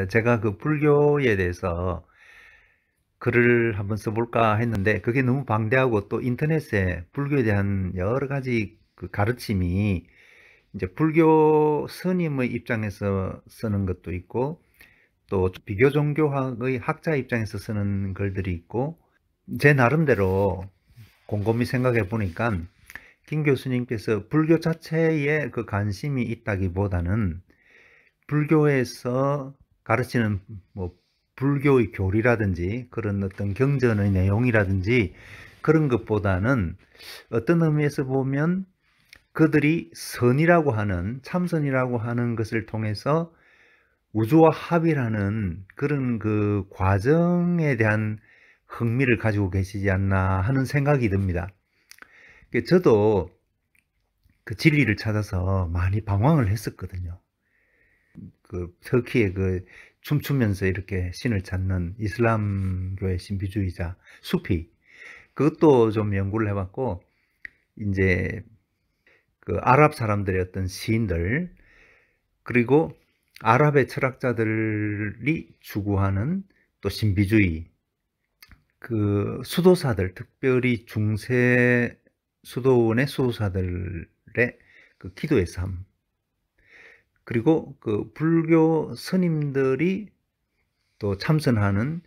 제가 그 불교에 대해서 글을 한번 써볼까 했는데 그게 너무 방대하고 또 인터넷에 불교에 대한 여러 가지 그 가르침이 이제 불교 스님의 입장에서 쓰는 것도 있고 또 비교 종교학의 학자 입장에서 쓰는 글들이 있고 제 나름대로 곰곰이 생각해 보니까 김 교수님께서 불교 자체에 그 관심이 있다기보다는 불교에서 가르치는 뭐 불교의 교리라든지 그런 어떤 경전의 내용이라든지 그런 것보다는 어떤 의미에서 보면 그들이 선이라고 하는 참선이라고 하는 것을 통해서 우주와 합이라는 그런 그 과정에 대한 흥미를 가지고 계시지 않나 하는 생각이 듭니다. 저도 그 진리를 찾아서 많이 방황을 했었거든요. 그 터키의 그 춤추면서 이렇게 신을 찾는 이슬람교의 신비주의자 수피, 그것도 좀 연구를 해봤고, 이제 그 아랍 사람들의 어떤 시인들, 그리고 아랍의 철학자들이 추구하는 또 신비주의, 그 수도사들, 특별히 중세 수도원의 수도사들의 그 기도의 삶, 그리고 그 불교 스님들이 또 참선하는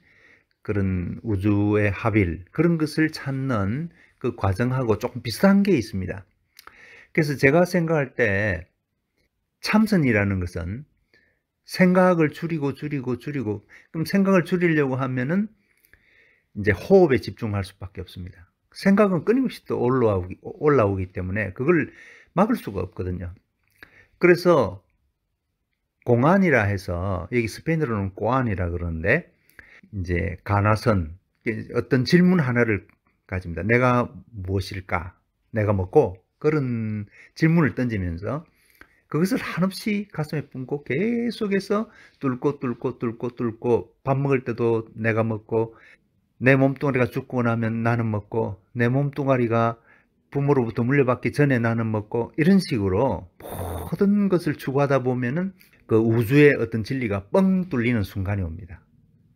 그런 우주의 합일, 그런 것을 찾는 그 과정하고 조금 비슷한 게 있습니다. 그래서 제가 생각할 때 참선이라는 것은 생각을 줄이고, 그럼 생각을 줄이려고 하면은 이제 호흡에 집중할 수밖에 없습니다. 생각은 끊임없이 또 올라오기 때문에 그걸 막을 수가 없거든요. 그래서 공안이라 해서, 여기 스페인어로는 꼬안이라 그러는데, 이제 가나선, 어떤 질문 하나를 가집니다. 내가 무엇일까? 내가 먹고, 그런 질문을 던지면서 그것을 한없이 가슴에 품고 계속해서 뚫고 밥 먹을 때도 내가 먹고, 내 몸뚱아리가 죽고 나면 나는 먹고, 내 몸뚱아리가 부모로부터 물려받기 전에 나는 먹고, 이런 식으로 모든 것을 추구하다 보면은 그 우주의 어떤 진리가 뻥 뚫리는 순간이 옵니다.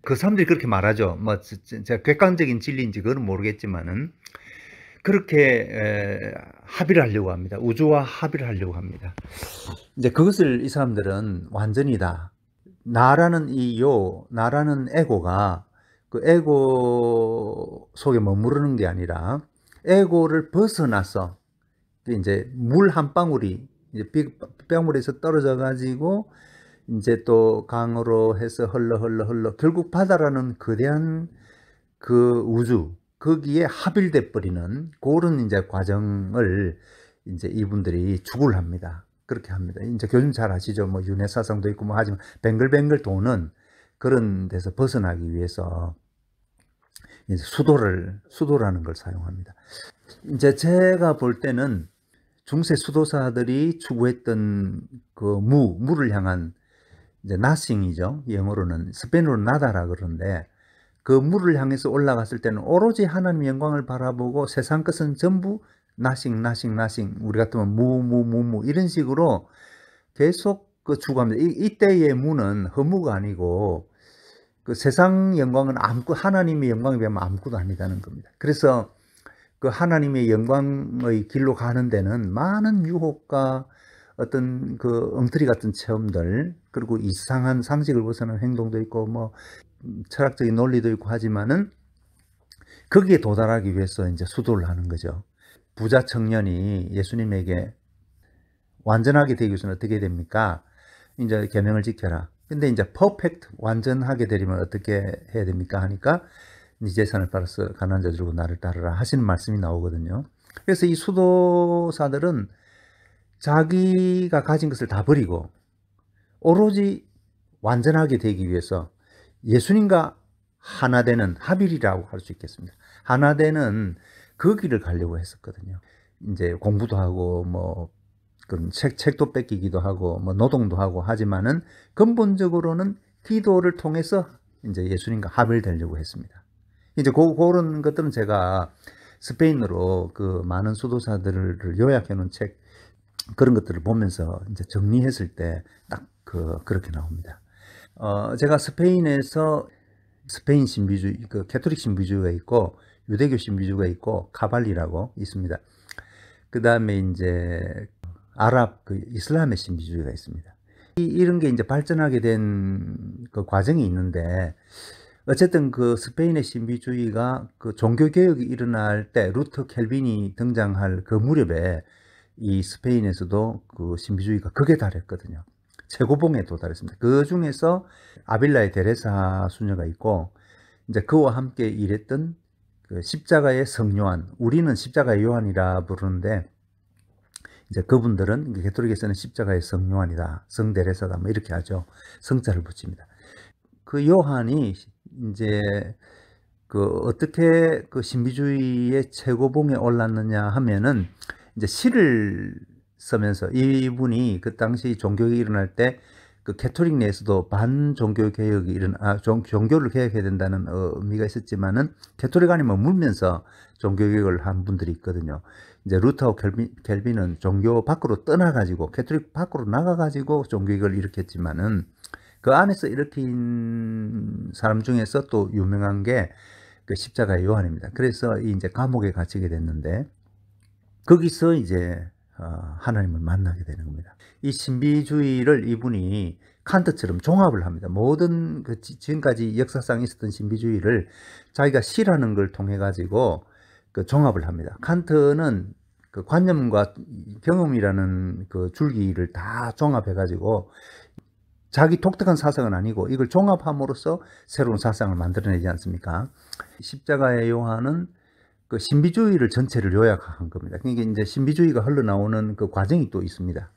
그 사람들이 그렇게 말하죠. 뭐 제가 객관적인 진리인지 그건 모르겠지만은 그렇게 합의를 하려고 합니다. 우주와 합의를 하려고 합니다. 이제 그것을 이 사람들은 완전이다. 나라는 에고가 그 에고 속에 머무르는 게 아니라 에고를 벗어나서 이제 물 한 방울이 이제 빗방울에서 떨어져 가지고 이제 또 강으로 해서 흘러 결국 바다라는 거대한 그 우주 거기에 합일돼 버리는 그런 이제 과정을 이제 이분들이 추구를 합니다. 그렇게 합니다. 이제 교수님 잘 아시죠? 뭐 윤회사상도 있고 뭐 하지만 뱅글뱅글 도는 그런 데서 벗어나기 위해서 이제 수도라는 걸 사용합니다. 이제 제가 볼 때는 중세 수도사들이 추구했던 그 무를 향한 이제 nothing이죠. 영어로는 스페인어로는 나다라 그러는데 그 물을 향해서 올라갔을 때는 오로지 하나님의 영광을 바라보고 세상 것은 전부 nothing 우리 같으면 무 이런 식으로 계속 그 추구합니다. 이때의 무는 허무가 아니고 그 세상 영광은 아무것도, 하나님의 영광에 비하면 아무것도 아니다는 겁니다. 그래서 그 하나님의 영광의 길로 가는 데는 많은 유혹과 어떤 그 엉터리 같은 체험들, 그리고 이상한 상식을 벗어난 행동도 있고 뭐 철학적인 논리도 있고 하지만은 거기에 도달하기 위해서 이제 수도를 하는 거죠. 부자 청년이 예수님에게 완전하게 되기 위해서는 어떻게 됩니까? 이제 계명을 지켜라. 근데 이제 퍼펙트 완전하게 되려면 어떻게 해야 됩니까? 하니까 네 재산을 팔아서 가난한 자 주고 나를 따르라 하시는 말씀이 나오거든요. 그래서 이 수도사들은 자기가 가진 것을 다 버리고 오로지 완전하게 되기 위해서 예수님과 하나 되는 합일이라고 할 수 있겠습니다. 하나 되는 그 길을 가려고 했었거든요. 이제 공부도 하고 뭐 그런 책도 뺏기기도 하고 뭐 노동도 하고 하지만은 근본적으로는 기도를 통해서 이제 예수님과 합일되려고 했습니다. 이제 그런 것들은 제가 스페인어로 그 많은 수도사들을 요약해 놓은 책, 그런 것들을 보면서 이제 정리했을 때 딱 그렇게 나옵니다. 제가 스페인에서 스페인 신비주의, 그 캐토릭 신비주의가 있고 유대교 신비주의가 있고 카발리라고 있습니다. 그 다음에 이제 아랍 그 이슬람의 신비주의가 있습니다. 이런 게 이제 발전하게 된 그 과정이 있는데, 어쨌든 그 스페인의 신비주의가 그 종교개혁이 일어날 때 루터 켈빈이 등장할 그 무렵에 이 스페인에서도 그 신비주의가 극에 달했거든요. 최고봉에 도달했습니다. 그 중에서 아빌라의 데레사 수녀가 있고, 이제 그와 함께 일했던 그 십자가의 성 요한, 우리는 십자가의 요한이라 부르는데, 이제 그분들은 가톨릭에서는 십자가의 성 요한이다, 성 데레사다, 뭐 이렇게 하죠. 성자를 붙입니다. 그 요한이 이제 그 어떻게 그 신비주의의 최고봉에 올랐느냐 하면은, 이제 시를 쓰면서 이분이 그 당시 종교개혁이 일어날 때 그 캐토릭 내에서도 반종교 개혁이 종교를 개혁해야 된다는 의미가 있었지만은 캐토릭 안에 머물면서 종교 개혁을 한 분들이 있거든요. 이제 루터하고 켈빈은 종교 밖으로 떠나가지고 캐토릭 밖으로 나가가지고 종교 개혁을 일으켰지만은, 그 안에서 일으킨 사람 중에서 또 유명한 게 그 십자가의 요한입니다. 그래서 이제 감옥에 갇히게 됐는데, 거기서 이제 하나님을 만나게 되는 겁니다. 이 신비주의를 이분이 칸트처럼 종합을 합니다. 모든 그 지금까지 역사상 있었던 신비주의를 자기가 시라는 걸 통해 가지고 그 종합을 합니다. 칸트는 그 관념과 경험이라는 그 줄기를 다 종합해 가지고 자기 독특한 사상은 아니고 이걸 종합함으로써 새로운 사상을 만들어내지 않습니까? 십자가의 요한은 그 신비주의를 전체를 요약한 겁니다. 그러니까 이제 신비주의가 흘러나오는 그 과정이 또 있습니다.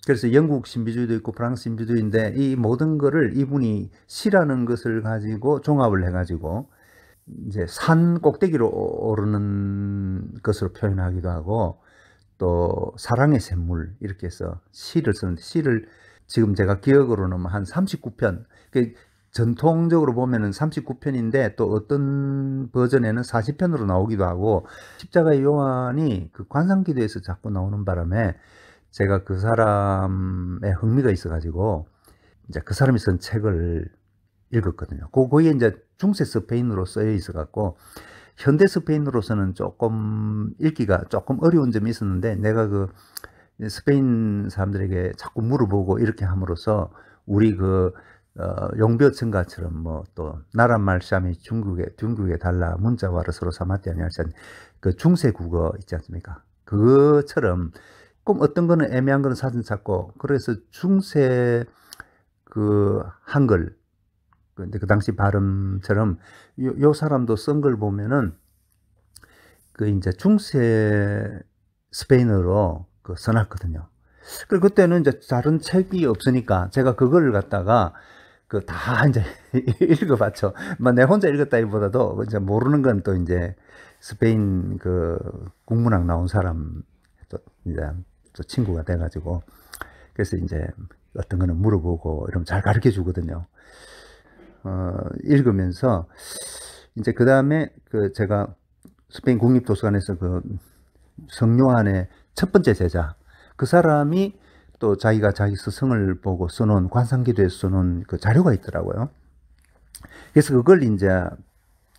그래서 영국 신비주의도 있고 프랑스 신비주의인데, 이 모든 거를 이분이 시라는 것을 가지고 종합을 해가지고 이제 산 꼭대기로 오르는 것으로 표현하기도 하고, 또 사랑의 샘물 이렇게 해서 시를 쓰는데, 시를 지금 제가 기억으로는 한 39편, 전통적으로 보면은 39편인데 또 어떤 버전에는 40편으로 나오기도 하고, 십자가의 요한이 그 관상기도에서 자꾸 나오는 바람에 제가 그 사람의 흥미가 있어가지고 이제 그 사람이 쓴 책을 읽었거든요. 거기에 이제 중세 스페인어로 쓰여 있어갖고 현대 스페인어로서는 조금 읽기가 조금 어려운 점이 있었는데, 내가 그 스페인 사람들에게 자꾸 물어보고 이렇게 함으로써 우리 그 용벼청가처럼 뭐 또 나란 말샤미 중국에 달라 문자와를 서로 사마띠아니 할산 그 중세 국어 있지 않습니까? 그것처럼 꼭 어떤 거는 애매한 거는 사전 찾고, 그래서 중세 그 한글 근데 그 당시 발음처럼 요 사람도 쓴 걸 보면은 그 이제 중세 스페인어로 그 써놨거든요. 그리고 그때는 이제 다른 책이 없으니까 제가 그거를 갖다가 그 다 이제 읽어봤죠. 뭐 내 혼자 읽었다기보다도 이제 모르는 건 또 이제 스페인 그 국문학 나온 사람 또 이제 또 친구가 돼가지고, 그래서 이제 어떤 거는 물어보고 이러면 잘 가르쳐 주거든요. 읽으면서 이제 그 다음에 그 제가 스페인 국립도서관에서 그 성요한의 첫 번째 제자, 그 사람이 또 자기가 자기 스승을 보고 써놓은 관상기도에서 써놓은 그 자료가 있더라고요. 그래서 그걸 이제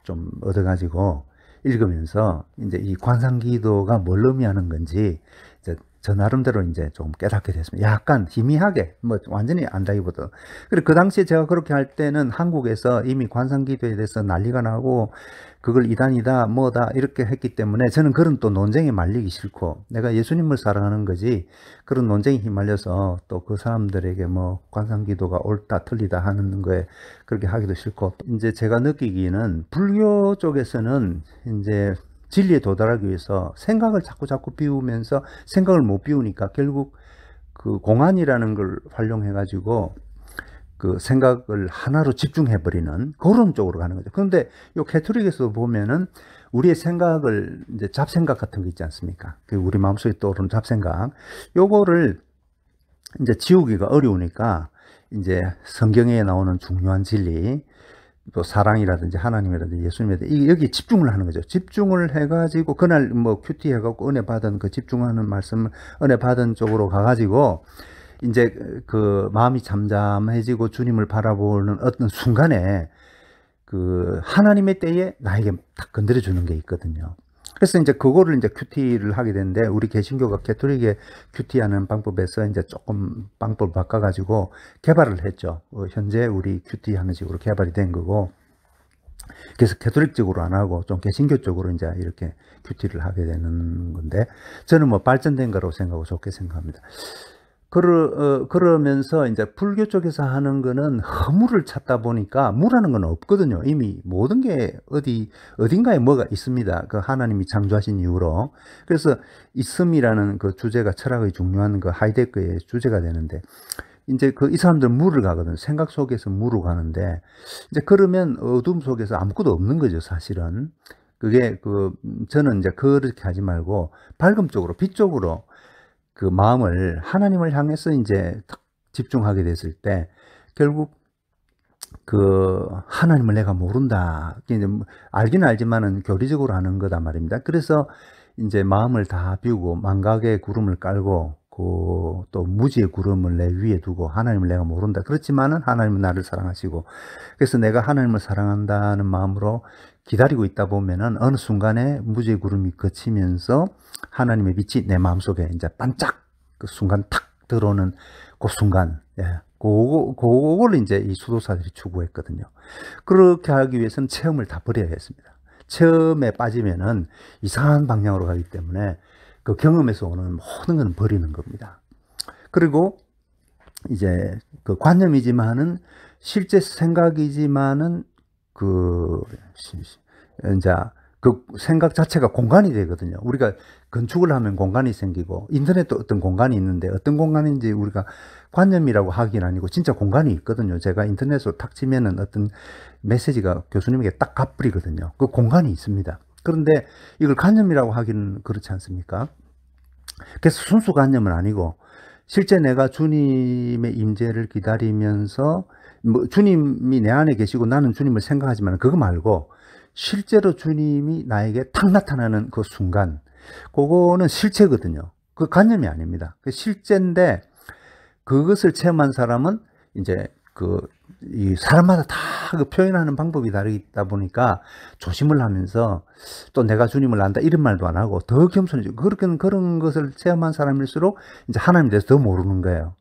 좀 얻어가지고 읽으면서 이제 이 관상기도가 뭘 의미하는 건지 이제 저 나름대로 이제 좀 깨닫게 됐습니다. 약간 희미하게, 뭐 완전히 안다기보다. 그리고 그 당시에 제가 그렇게 할 때는 한국에서 이미 관상기도에 대해서 난리가 나고 그걸 이단이다 뭐다 이렇게 했기 때문에 저는 그런 또 논쟁에 말리기 싫고, 내가 예수님을 사랑하는 거지 그런 논쟁에 휘말려서 또 그 사람들에게 뭐 관상기도가 옳다 틀리다 하는 거에 그렇게 하기도 싫고, 이제 제가 느끼기에는 불교 쪽에서는 이제 진리에 도달하기 위해서 생각을 자꾸 비우면서 생각을 못 비우니까 결국 그 공안이라는 걸 활용해 가지고 그 생각을 하나로 집중해 버리는 그런 쪽으로 가는 거죠. 그런데 요 캐토릭에서 보면은 우리의 생각을 이제 잡생각 같은 거 있지 않습니까? 그 우리 마음속에 떠오르는 잡생각, 요거를 이제 지우기가 어려우니까 이제 성경에 나오는 중요한 진리, 또 사랑이라든지 하나님이라든지 예수님이라든지 여기 집중을 하는 거죠. 집중을 해가지고 그날 뭐 큐티 해갖고 은혜 받은 그 집중하는 말씀, 은혜 받은 쪽으로 가가지고 이제 그 마음이 잠잠해지고 주님을 바라보는 어떤 순간에 그 하나님의 때에 나에게 딱 건드려 주는 게 있거든요. 그래서 이제 그거를 이제 큐티를 하게 되는데, 우리 개신교가 캐톨릭의 큐티하는 방법에서 이제 조금 방법을 바꿔가지고 개발을 했죠. 현재 우리 큐티하는 식으로 개발이 된 거고, 그래서 캐톨릭 쪽으로 안 하고 좀 개신교 쪽으로 이제 이렇게 큐티를 하게 되는 건데, 저는 뭐 발전된 거라고 생각하고 좋게 생각합니다. 그러면서 이제 불교 쪽에서 하는 거는 허물을 찾다 보니까 무라는 건 없거든요. 이미 모든 게 어딘가에 뭐가 있습니다. 그 하나님이 창조하신 이후로. 그래서 있음이라는 그 주제가 철학의 중요한 그 하이데거의 주제가 되는데, 이제 이 사람들 무를 가거든. 생각 속에서 무로 가는데, 이제 그러면 어둠 속에서 아무것도 없는 거죠, 사실은. 그게 저는 이제 그렇게 하지 말고 밝음 쪽으로, 빛 쪽으로 그 마음을 하나님을 향해서 이제 딱 집중하게 됐을 때, 결국 그 하나님을 내가 모른다. 이제 알기는 알지만은 교리적으로 하는 거다 말입니다. 그래서 이제 마음을 다 비우고 망각의 구름을 깔고 또 무지의 구름을 내 위에 두고 하나님을 내가 모른다. 그렇지만은 하나님은 나를 사랑하시고, 그래서 내가 하나님을 사랑한다는 마음으로 기다리고 있다 보면은 어느 순간에 무지의 구름이 그치면서 하나님의 빛이 내 마음속에 이제 반짝 그 순간 탁 들어오는 그 순간, 예. 그걸 이제 이 수도사들이 추구했거든요. 그렇게 하기 위해서는 체험을 다 버려야 했습니다. 체험에 빠지면은 이상한 방향으로 가기 때문에 그 경험에서 오는 모든 건 버리는 겁니다. 그리고 이제 그 관념이지만은 실제 생각이지만은 이제 그 생각 자체가 공간이 되거든요. 우리가 건축을 하면 공간이 생기고, 인터넷도 어떤 공간이 있는데 어떤 공간인지 우리가 관념이라고 하긴 아니고 진짜 공간이 있거든요. 제가 인터넷으로 탁 치면은 어떤 메시지가 교수님에게 딱 갚으리거든요. 그 공간이 있습니다. 그런데 이걸 관념이라고 하기는 그렇지 않습니까? 그래서 순수 관념은 아니고, 실제 내가 주님의 임재를 기다리면서 주님이 내 안에 계시고 나는 주님을 생각하지만 그거 말고 실제로 주님이 나에게 탁 나타나는 그 순간, 그거는 실체거든요. 그 관념이 아닙니다. 그 실제인데, 그것을 체험한 사람은 이제 이 사람마다 다 그 표현하는 방법이 다르다 보니까 조심을 하면서, 또 내가 주님을 안다 이런 말도 안 하고 더 겸손해지고, 그런 것을 체험한 사람일수록 이제 하나님에 대해서 더 모르는 거예요.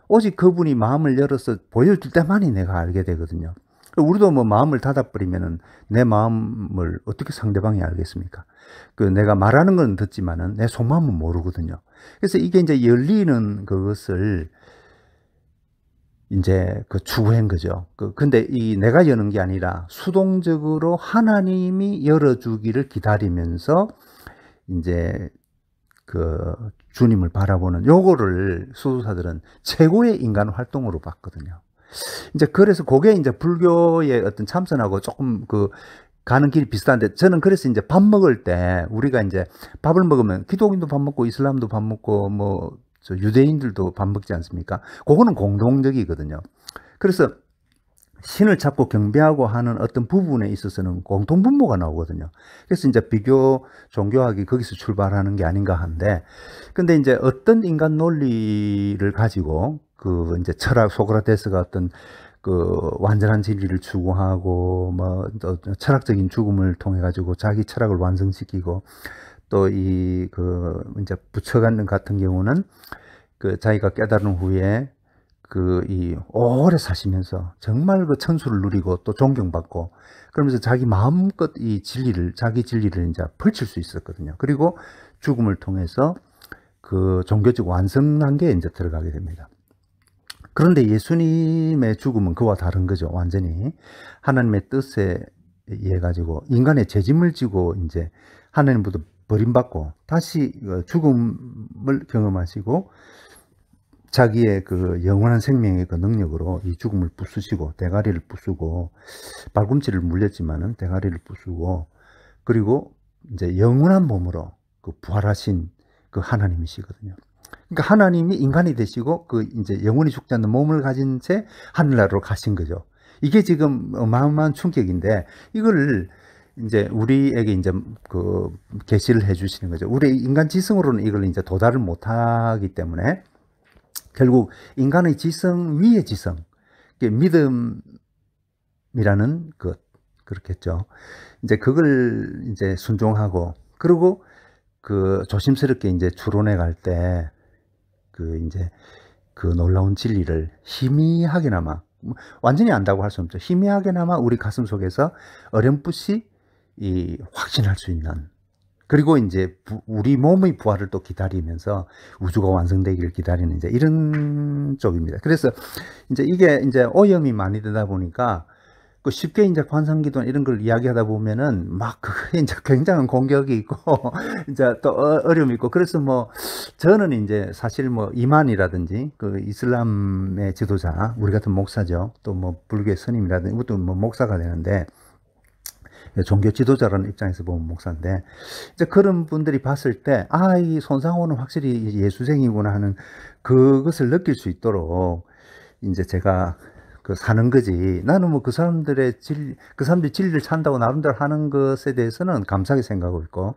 오직 그분이 마음을 열어서 보여줄 때만이 내가 알게 되거든요. 우리도 뭐 마음을 닫아버리면은 내 마음을 어떻게 상대방이 알겠습니까? 내가 말하는 건 듣지만은 내 속마음은 모르거든요. 그래서 이게 이제 열리는 그것을 이제 추구한 거죠. 근데 내가 여는 게 아니라 수동적으로 하나님이 열어주기를 기다리면서 이제 주님을 바라보는 요거를 수도사들은 최고의 인간 활동으로 봤거든요. 이제 그래서 그게 이제 불교의 어떤 참선하고 조금 가는 길이 비슷한데, 저는 그래서 이제 밥 먹을 때 우리가 이제 밥을 먹으면 기독인도 밥 먹고 이슬람도 밥 먹고 뭐 유대인들도 밥 먹지 않습니까? 그거는 공동적이거든요. 그래서 신을 찾고 경배하고 하는 어떤 부분에 있어서는 공통분모가 나오거든요. 그래서 이제 비교 종교학이 거기서 출발하는 게 아닌가 한데, 근데 이제 어떤 인간 논리를 가지고 이제 철학, 소크라테스가 어떤 완전한 진리를 추구하고 뭐 또 철학적인 죽음을 통해 가지고 자기 철학을 완성시키고, 또 이제 부처관 같은 경우는 자기가 깨달은 후에 이 오래 사시면서 정말 천수를 누리고 또 존경받고, 그러면서 자기 마음껏 자기 진리를 이제 펼칠 수 있었거든요. 그리고 죽음을 통해서 종교적 완성한 게 이제 들어가게 됩니다. 그런데 예수님의 죽음은 그와 다른 거죠. 완전히 하나님의 뜻에 의해 가지고 인간의 죄짐을 지고 이제 하나님부터 버림받고 다시 죽음을 경험하시고, 자기의 영원한 생명의 능력으로 이 죽음을 부수시고, 대가리를 부수고, 발꿈치를 물렸지만은 대가리를 부수고, 그리고 이제 영원한 몸으로 부활하신 하나님이시거든요. 그러니까 하나님이 인간이 되시고 이제 영원히 죽지 않는 몸을 가진 채 하늘나라로 가신 거죠. 이게 지금 어마어마한 충격인데, 이걸 이제 우리에게 이제 계시를 해 주시는 거죠. 우리 인간 지성으로는 이걸 이제 도달을 못 하기 때문에 결국 인간의 지성 위의 지성, 믿음이라는 것, 그렇겠죠. 이제 그걸 이제 순종하고, 그리고 그 조심스럽게 이제 추론해 갈 때, 그 이제 그 놀라운 진리를 희미하게나마, 완전히 안다고 할 수 없죠. 희미하게나마 우리 가슴 속에서 어렴풋이 확신할 수 있는, 그리고 이제 우리 몸의 부활을 또 기다리면서 우주가 완성되기를 기다리는 이제 이런 쪽입니다. 그래서 이제 이게 이제 오염이 많이 되다 보니까 그 쉽게 이제 관상기도나 이런 걸 이야기하다 보면은 막 그게 이제 굉장한 공격이 있고 이제 또 어려움이 있고, 그래서 뭐 저는 이제 사실 뭐 이만이라든지 그 이슬람의 지도자, 우리 같은 목사죠. 또 뭐 불교의 스님이라든지 이것도 뭐 목사가 되는데, 종교 지도자라는 입장에서 보면 목사인데, 이제 그런 분들이 봤을 때, 아, 이 손상호는 확실히 예수생이구나 하는 그것을 느낄 수 있도록 이제 제가 그 사는 거지. 나는 뭐 그 사람들의 그 사람들이 진리를 찾는다고 나름대로 하는 것에 대해서는 감사하게 생각하고 있고,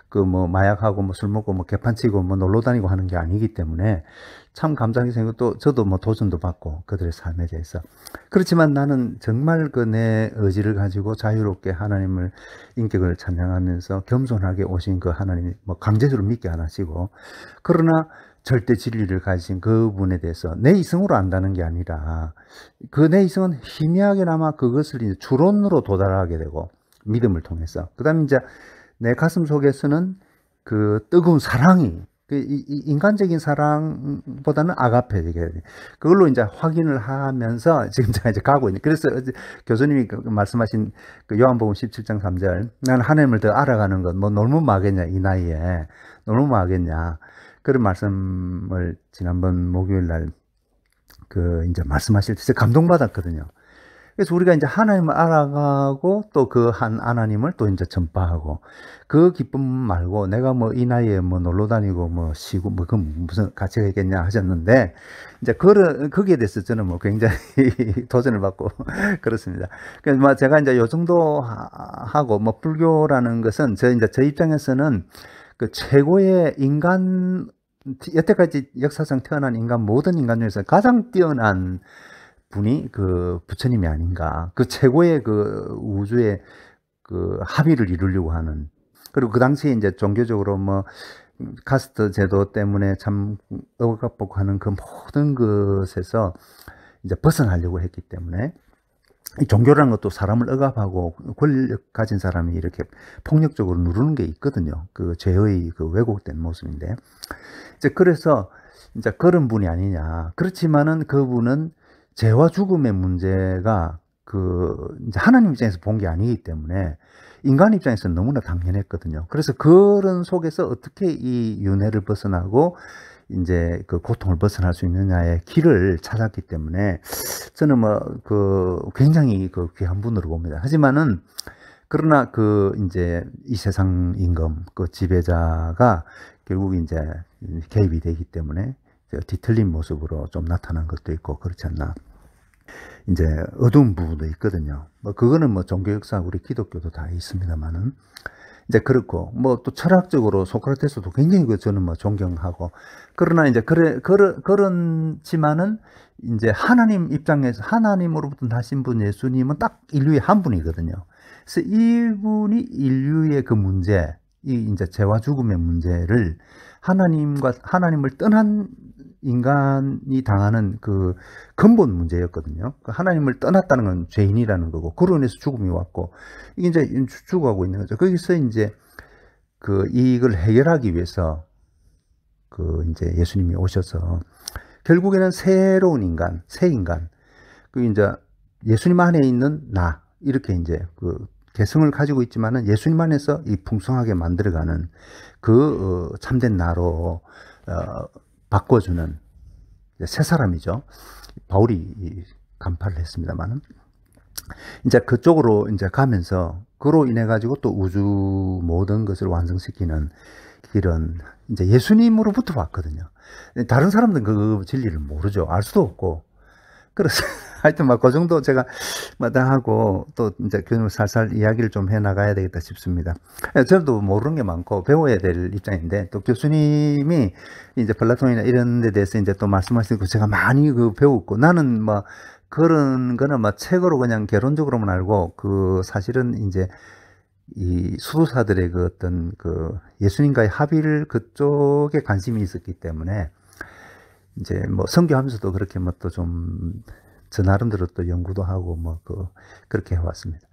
그 뭐 마약하고 뭐 술 먹고 뭐 개판치고 뭐 놀러 다니고 하는 게 아니기 때문에 참 감사하게 생각하고, 또 저도 뭐 도전도 받고 그들의 삶에 대해서. 그렇지만 나는 정말 그 내 의지를 가지고 자유롭게 하나님을, 인격을 찬양하면서 겸손하게 오신 그 하나님이 뭐 강제적으로 믿게 안 하시고, 그러나 절대 진리를 가지신 그분에 대해서 내 이성으로 안다는 게 아니라, 그 내 이성은 희미하게나마 그것을 이제 추론으로 도달하게 되고, 믿음을 통해서. 그 다음에 이제 내 가슴 속에서는 그 뜨거운 사랑이, 그 인간적인 사랑보다는 아가페, 그걸로 이제 확인을 하면서 지금 제가 이제 가고 있는. 그래서 교수님이 말씀하신 그 요한복음 17장 3절, 나는 하나님을 더 알아가는 것, 뭐 놀면 뭐하겠냐, 이 나이에 놀면 뭐하겠냐, 그런 말씀을 지난번 목요일 날 그 이제 말씀하실 때 제가 감동받았거든요. 그래서 우리가 이제 하나님을 알아가고 또 그 한 하나님을 또 이제 전파하고, 그 기쁨 말고 내가 뭐 이 나이에 뭐 놀러 다니고 뭐 쉬고 뭐 그 무슨 가치가 있겠냐 하셨는데, 이제 거기에 대해서 저는 뭐 굉장히 도전을 받고 그렇습니다. 그래서 뭐 제가 이제 요 정도 하고, 뭐 불교라는 것은 저 입장에서는 그 최고의 인간, 여태까지 역사상 태어난 인간, 모든 인간 중에서 가장 뛰어난 분이 그 부처님이 아닌가. 그 최고의 그 우주의 그 합의를 이루려고 하는. 그리고 그 당시에 이제 종교적으로 뭐 카스트 제도 때문에 참 억압복하는 그 모든 것에서 이제 벗어나려고 했기 때문에, 이 종교라는 것도 사람을 억압하고 권력 가진 사람이 이렇게 폭력적으로 누르는 게 있거든요. 그 죄의 그 왜곡된 모습인데, 이제 그래서 이제 그런 분이 아니냐. 그렇지만은 그분은 죄와 죽음의 문제가 그 이제 하나님 입장에서 본 게 아니기 때문에 인간 입장에서는 너무나 당연했거든요. 그래서 그런 속에서 어떻게 이 윤회를 벗어나고 이제 그 고통을 벗어날 수 있느냐의 길을 찾았기 때문에 저는 뭐 그 굉장히 그 귀한 분으로 봅니다. 하지만은 그러나 그 이제 이 세상 임금, 그 지배자가 결국 이제 개입이 되기 때문에 뒤틀린 모습으로 좀 나타난 것도 있고, 그렇지 않나. 이제 어두운 부분도 있거든요. 뭐 그거는 뭐 종교 역사, 우리 기독교도 다 있습니다만은, 이제 그렇고, 뭐 또 철학적으로 소크라테스도 굉장히 그 저는 뭐 존경하고, 그러나 이제 그렇지만은 이제 하나님 입장에서, 하나님으로부터 나신 분 예수님은 딱 인류의 한 분이거든요. 그래서 이분이 인류의 그 문제, 이 이제 죄와 죽음의 문제를 하나님을 떠난 인간이 당하는 그 근본 문제였거든요. 하나님을 떠났다는 건 죄인이라는 거고, 그로 인해서 죽음이 왔고, 이게 이제 죽어가고 있는 거죠. 거기서 이제 그 이걸 해결하기 위해서 그 이제 예수님이 오셔서 결국에는 새로운 인간, 새 인간, 그 이제 예수님 안에 있는 나, 이렇게 이제 그 개성을 가지고 있지만은 예수님 안에서 이 풍성하게 만들어가는 그 참된 나로 바꿔주는 새 사람이죠. 바울이 간파를 했습니다만은, 이제 그쪽으로 이제 가면서 그로 인해 가지고 또 우주 모든 것을 완성시키는 길은 이제 예수님으로부터 왔거든요. 다른 사람들은 그 진리를 모르죠. 알 수도 없고. 그래서 하여튼 막 그 정도 제가 마다하고 또 이제 교수님 살살 이야기를 좀 해 나가야 되겠다 싶습니다. 예, 저도 모르는 게 많고 배워야 될 입장인데 또 교수님이 이제 플라톤이나 이런 데 대해서 이제 또 말씀하시고 제가 많이 그 배웠고 나는 뭐 그런 거는 뭐 책으로 그냥 개론적으로만 알고 그 사실은 이제 이 수도사들의 그 어떤 그 예수님과의 합의를 그쪽에 관심이 있었기 때문에 이제 뭐 선교하면서도 그렇게 뭐 또 좀 저 나름대로 또 연구도 하고 뭐 그렇게 해왔습니다.